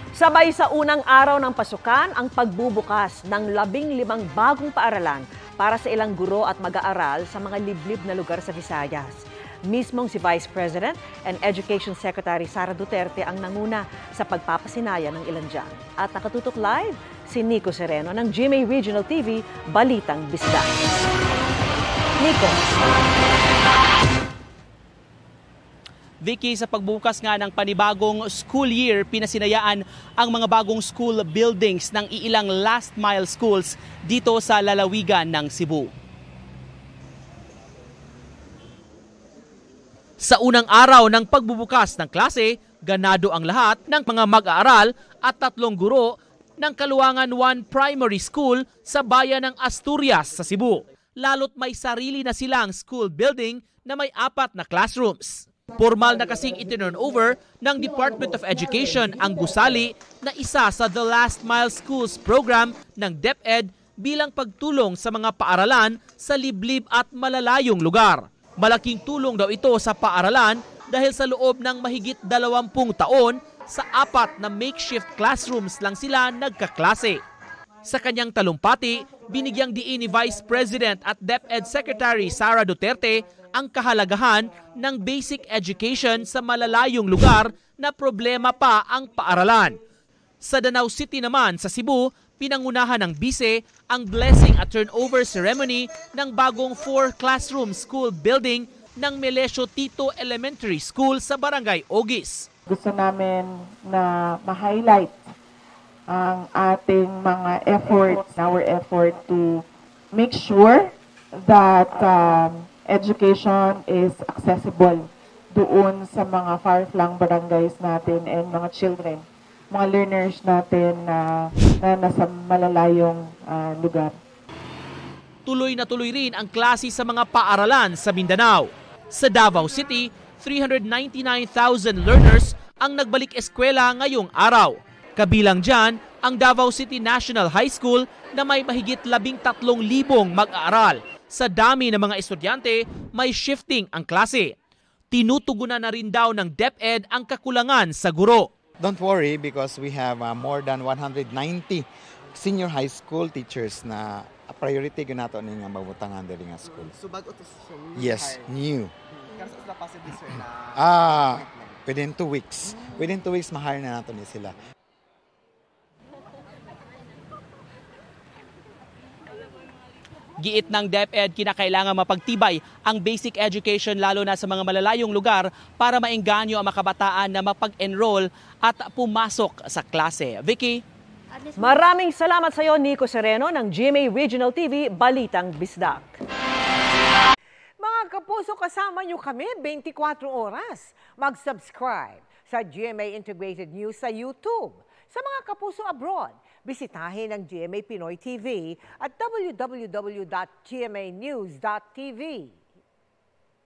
Sabay sa unang araw ng pasukan ang pagbubukas ng 15 bagong paaralan para sa ilang guro at mag-aaral sa mga liblib na lugar sa Visayas. Mismong si Vice President and Education Secretary Sara Duterte ang nanguna sa pagpapasinaya ng ilan dyan. At nakatutok live si Nico Sereno ng GMA Regional TV, Balitang Bisdak. Nico. Vicky, sa pagbukas nga ng panibagong school year, pinasinayaan ang mga bagong school buildings ng iilang last mile schools dito sa lalawigan ng Cebu. Sa unang araw ng pagbubukas ng klase, ganado ang lahat ng mga mag-aaral at 3 guro ng Kaluangan 1 Primary School sa bayan ng Asturias sa Cebu. Lalo't may sarili na silang school building na may 4 na classrooms. Formal na kasing itinurn over ng Department of Education ang gusali na isa sa The Last Mile Schools program ng DepEd bilang pagtulong sa mga paaralan sa liblib at malalayong lugar. Malaking tulong daw ito sa paaralan dahil sa loob ng mahigit 20 taon sa 4 na makeshift classrooms lang sila nagkaklase. Sa kanyang talumpati, binigyang diin ni Vice President at DepEd Secretary Sara Duterte ang kahalagahan ng basic education sa malalayong lugar na problema pa ang paaralan. Sa Danau City naman sa Cebu, pinangunahan ng bise ang blessing at turnover ceremony ng bagong 4 classroom school building ng Melesio Tito Elementary School sa Barangay Ogis. Gusto namin na ma-highlight ang ating mga efforts, our effort to make sure that education is accessible doon sa mga far-flung barangays natin and mga children, mga learners natin na nasa malalayong lugar. Tuloy na tuloy rin ang klase sa mga paaralan sa Mindanao. Sa Davao City, 399,000 learners ang nagbalik eskwela ngayong araw. Kabilang dyan ang Davao City National High School na may mahigit 13,000 mag-aaral. Sa dami ng mga estudyante, may shifting ang klase. Tinutugunan na rin daw ng DepEd ang kakulangan sa guro. Don't worry because we have more than 190 senior high school teachers na priority ganato ni nga mabutangan diri nga school. So bago to Yes, new. Kasi sa possible sir na within 2 weeks. Within 2 weeks ma-hire na nato ni sila. Giit ng DepEd, kinakailangan mapagtibay ang basic education lalo na sa mga malalayong lugar para maengganyo ang mga kabataan na mapag-enroll at pumasok sa klase. Vicky? Maraming salamat sa iyo, Nico Sereno ng GMA Regional TV, Balitang Bisdak. Mga kapuso, kasama nyo kami 24 oras. Mag-subscribe sa GMA Integrated News sa YouTube. Sa mga kapuso abroad, bisitahin ang GMA Pinoy TV at www.gmanews.tv.